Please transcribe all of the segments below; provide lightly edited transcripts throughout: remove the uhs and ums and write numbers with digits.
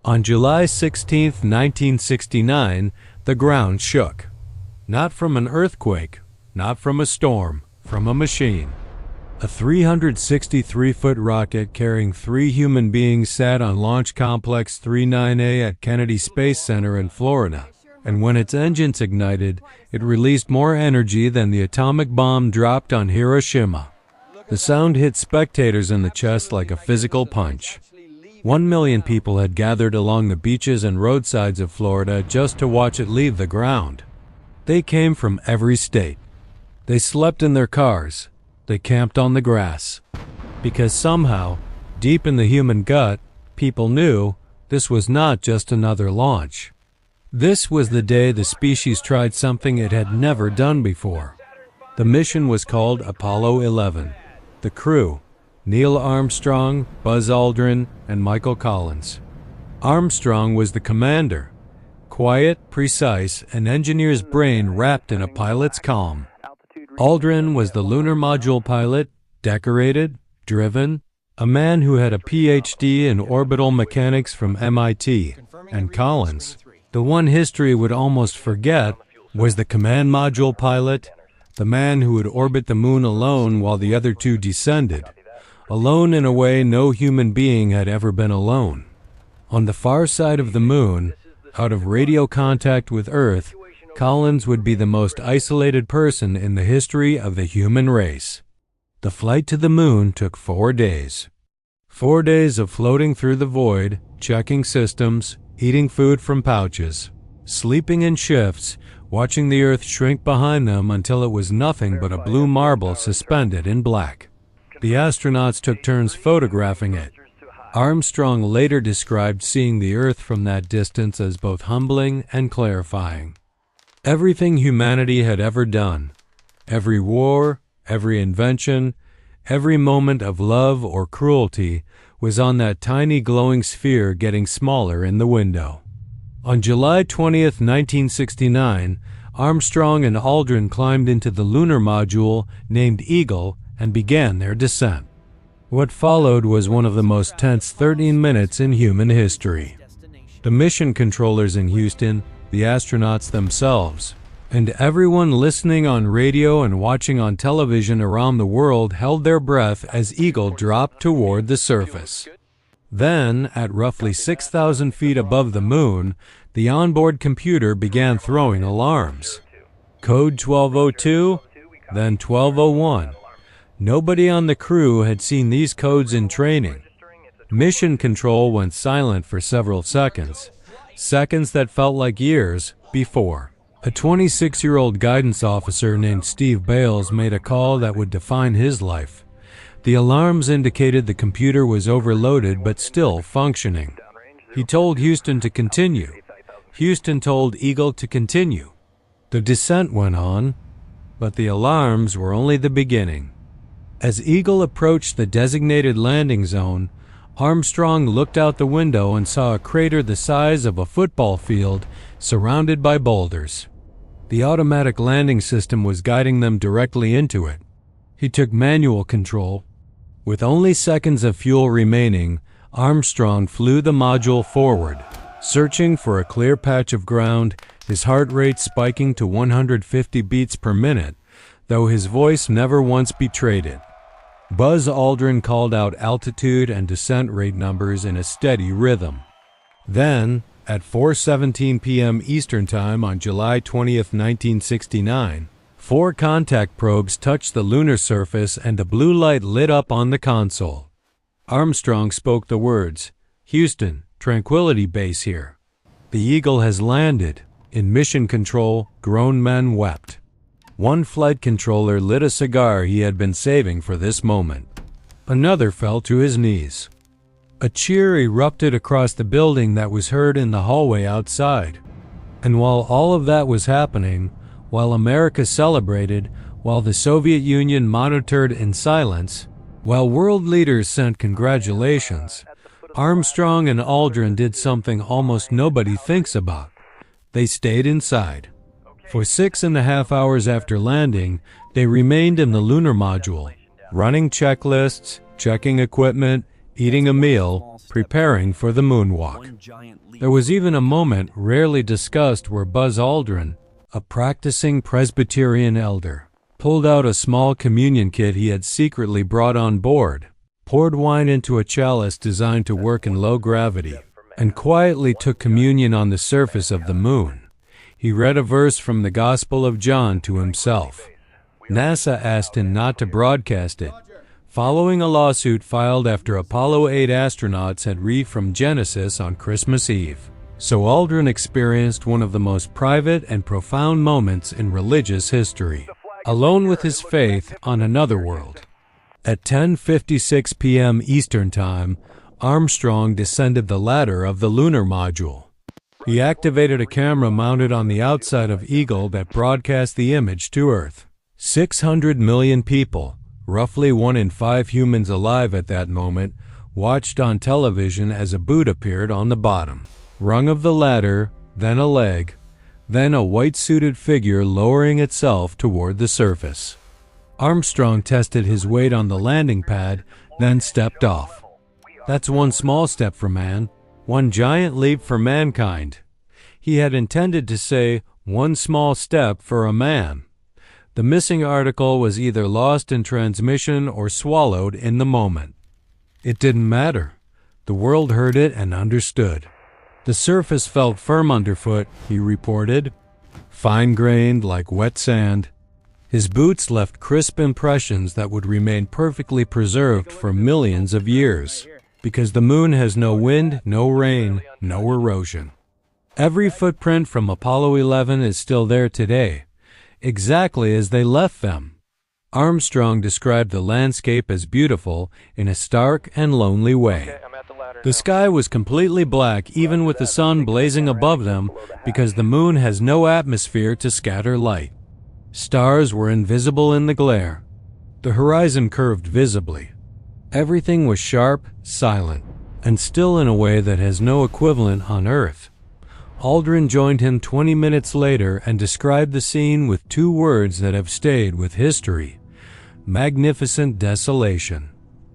On July 16, 1969, the ground shook. Not from an earthquake, not from a storm, from a machine. A 363-foot rocket carrying 3 human beings sat on Launch Complex 39A at Kennedy Space Center in Florida, and when its engines ignited, it released more energy than the atomic bomb dropped on Hiroshima. The sound hit spectators in the chest like a physical punch. 1 million people had gathered along the beaches and roadsides of Florida just to watch it leave the ground. They came from every state. They slept in their cars. They camped on the grass. Because somehow, deep in the human gut, people knew this was not just another launch. This was the day the species tried something it had never done before. The mission was called Apollo 11. The crew: Neil Armstrong, Buzz Aldrin, and Michael Collins. Armstrong was the commander. Quiet, precise, an engineer's brain wrapped in a pilot's calm. Aldrin was the lunar module pilot, decorated, driven, a man who had a PhD in orbital mechanics from MIT. And Collins, the one history would almost forget, was the command module pilot, the man who would orbit the moon alone while the other 2 descended. Alone in a way no human being had ever been alone. On the far side of the moon, out of radio contact with Earth, Collins would be the most isolated person in the history of the human race. The flight to the moon took 4 days. 4 days of floating through the void, checking systems, eating food from pouches, sleeping in shifts, watching the Earth shrink behind them until it was nothing but a blue marble suspended in black. The astronauts took turns photographing it. Armstrong later described seeing the Earth from that distance as both humbling and clarifying. Everything humanity had ever done, every war, every invention, every moment of love or cruelty was on that tiny glowing sphere getting smaller in the window. On July 20, 1969, Armstrong and Aldrin climbed into the lunar module named Eagle and began their descent. What followed was one of the most tense 13 minutes in human history. The mission controllers in Houston, the astronauts themselves, and everyone listening on radio and watching on television around the world held their breath as Eagle dropped toward the surface. Then, at roughly 6,000 feet above the moon, the onboard computer began throwing alarms. Code 1202, then 1201. Nobody on the crew had seen these codes in training. Mission control went silent for several seconds, seconds that felt like years before. A 26-year-old guidance officer named Steve Bales made a call that would define his life. The alarms indicated the computer was overloaded but still functioning. He told Houston to continue. Houston told Eagle to continue. The descent went on, but the alarms were only the beginning. As Eagle approached the designated landing zone, Armstrong looked out the window and saw a crater the size of a football field surrounded by boulders. The automatic landing system was guiding them directly into it. He took manual control. With only seconds of fuel remaining, Armstrong flew the module forward, searching for a clear patch of ground, his heart rate spiking to 150 beats per minute, though his voice never once betrayed it. Buzz Aldrin called out altitude and descent rate numbers in a steady rhythm. Then, at 4:17 p.m. Eastern Time on July 20, 1969, 4 contact probes touched the lunar surface and a blue light lit up on the console. Armstrong spoke the words, "Houston, Tranquility Base here. The Eagle has landed." In mission control, grown men wept. One flight controller lit a cigar he had been saving for this moment. Another fell to his knees. A cheer erupted across the building that was heard in the hallway outside. And while all of that was happening, while America celebrated, while the Soviet Union monitored in silence, while world leaders sent congratulations, Armstrong and Aldrin did something almost nobody thinks about. They stayed inside. For 6.5 hours after landing, they remained in the lunar module, running checklists, checking equipment, eating a meal, preparing for the moonwalk. There was even a moment rarely discussed where Buzz Aldrin, a practicing Presbyterian elder, pulled out a small communion kit he had secretly brought on board, poured wine into a chalice designed to work in low gravity, and quietly took communion on the surface of the moon. He read a verse from the Gospel of John to himself. NASA asked him not to broadcast it, following a lawsuit filed after Apollo 8 astronauts had read from Genesis on Christmas Eve. So Aldrin experienced one of the most private and profound moments in religious history, alone with his faith on another world. At 10:56 p.m. Eastern Time, Armstrong descended the ladder of the lunar module. He activated a camera mounted on the outside of Eagle that broadcast the image to Earth. 600 million people, roughly 1 in 5 humans alive at that moment, watched on television as a boot appeared on the bottom rung of the ladder, then a leg, then a white-suited figure lowering itself toward the surface. Armstrong tested his weight on the landing pad, then stepped off. That's one small step for man, one giant leap for mankind. He had intended to say, one small step for a man. The missing article was either lost in transmission or swallowed in the moment. It didn't matter. The world heard it and understood. The surface felt firm underfoot, he reported, fine-grained like wet sand. His boots left crisp impressions that would remain perfectly preserved for millions of years, because the moon has no wind, no rain, no erosion. Every footprint from Apollo 11 is still there today, exactly as they left them. Armstrong described the landscape as beautiful in a stark and lonely way. The sky was completely black even with the sun blazing above them because the moon has no atmosphere to scatter light. Stars were invisible in the glare. The horizon curved visibly. Everything was sharp, silent, and still in a way that has no equivalent on Earth. Aldrin joined him 20 minutes later and described the scene with 2 words that have stayed with history: magnificent desolation.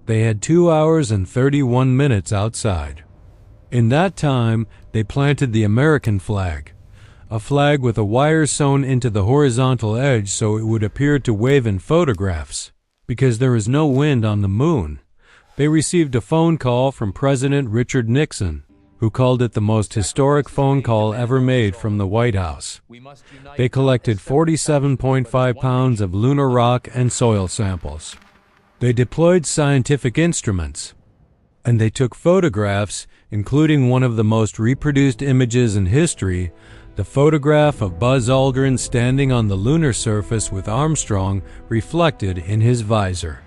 They had 2 hours and 31 minutes outside. In that time, they planted the American flag, a flag with a wire sewn into the horizontal edge so it would appear to wave in photographs. Because there is no wind on the moon, they received a phone call from President Richard Nixon, who called it the most historic phone call ever made from the White House. They collected 47.5 pounds of lunar rock and soil samples. They deployed scientific instruments, and they took photographs, including one of the most reproduced images in history, the photograph of Buzz Aldrin standing on the lunar surface with Armstrong reflected in his visor.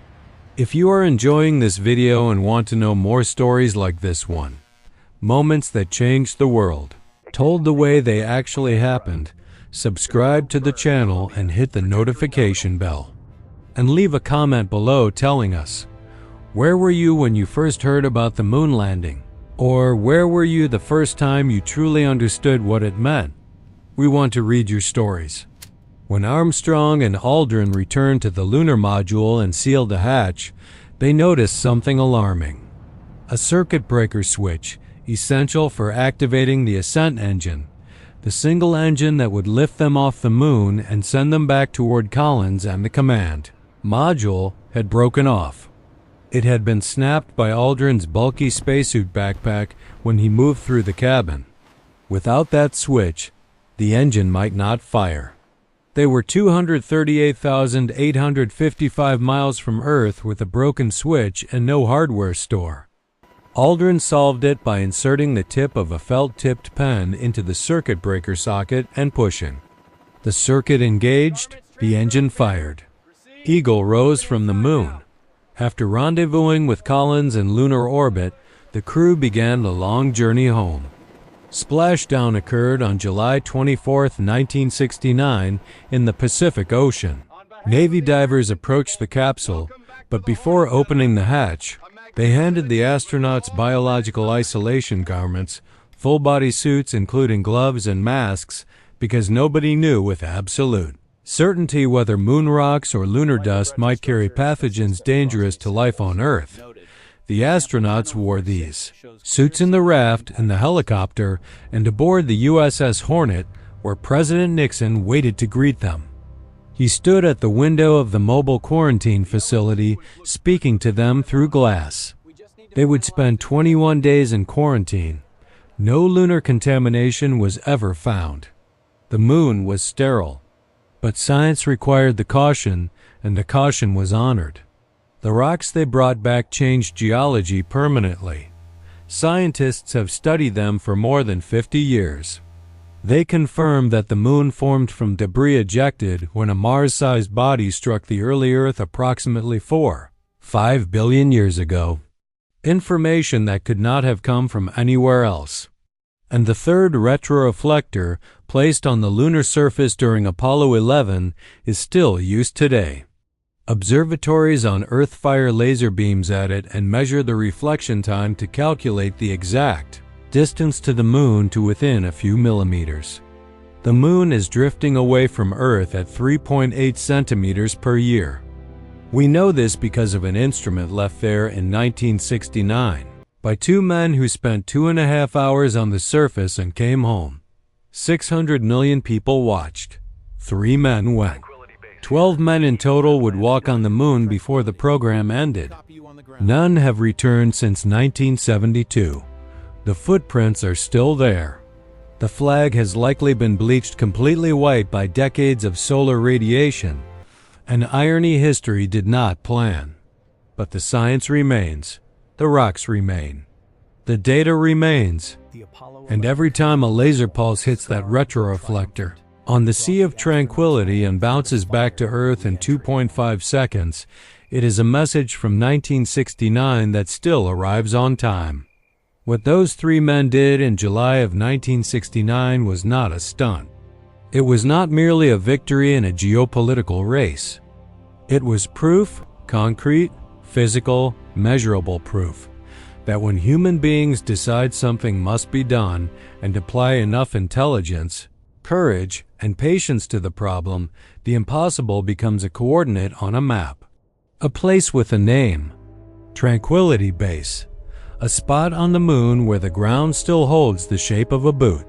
If you are enjoying this video and want to know more stories like this one, moments that changed the world, told the way they actually happened, subscribe to the channel and hit the notification bell. And leave a comment below telling us, where were you when you first heard about the moon landing? Or where were you the first time you truly understood what it meant? We want to read your stories. When Armstrong and Aldrin returned to the lunar module and sealed the hatch, they noticed something alarming. A circuit breaker switch, essential for activating the ascent engine, the single engine that would lift them off the moon and send them back toward Collins and the command module, had broken off. It had been snapped by Aldrin's bulky spacesuit backpack when he moved through the cabin. Without that switch, the engine might not fire. They were 238,855 miles from Earth with a broken switch and no hardware store. Aldrin solved it by inserting the tip of a felt-tipped pen into the circuit breaker socket and pushing. The circuit engaged, the engine fired. Eagle rose from the moon. After rendezvousing with Collins in lunar orbit, the crew began the long journey home. Splashdown occurred on July 24, 1969, in the Pacific Ocean. Navy divers approached the capsule, but before opening the hatch, they handed the astronauts biological isolation garments, full-body suits including gloves and masks, because nobody knew with absolute certainty whether moon rocks or lunar dust might carry pathogens dangerous to life on Earth. The astronauts wore these suits in the raft and the helicopter and aboard the USS Hornet, where President Nixon waited to greet them. He stood at the window of the mobile quarantine facility, speaking to them through glass. They would spend 21 days in quarantine. No lunar contamination was ever found. The moon was sterile. But science required the caution, and the caution was honored. The rocks they brought back changed geology permanently. Scientists have studied them for more than 50 years. They confirm that the moon formed from debris ejected when a Mars-sized body struck the early Earth approximately 5 billion years ago. Information that could not have come from anywhere else. And the third retroreflector, placed on the lunar surface during Apollo 11, is still used today. Observatories on Earth fire laser beams at it and measure the reflection time to calculate the exact distance to the moon to within a few millimeters. The moon is drifting away from Earth at 3.8 centimeters per year. We know this because of an instrument left there in 1969 by two men who spent 2.5 hours on the surface and came home. 600 million people watched. 3 men went. 12 men in total would walk on the moon before the program ended. None have returned since 1972. The footprints are still there. The flag has likely been bleached completely white by decades of solar radiation, an irony history did not plan. But the science remains, the rocks remain, the data remains, and every time a laser pulse hits that retroreflector on the Sea of Tranquility and bounces back to Earth in 2.5 seconds, it is a message from 1969 that still arrives on time. What those 3 men did in July of 1969 was not a stunt. It was not merely a victory in a geopolitical race. It was proof, concrete, physical, measurable proof, that when human beings decide something must be done and apply enough intelligence, courage, and patience to the problem, the impossible becomes a coordinate on a map. A place with a name. Tranquility Base. A spot on the moon where the ground still holds the shape of a boot.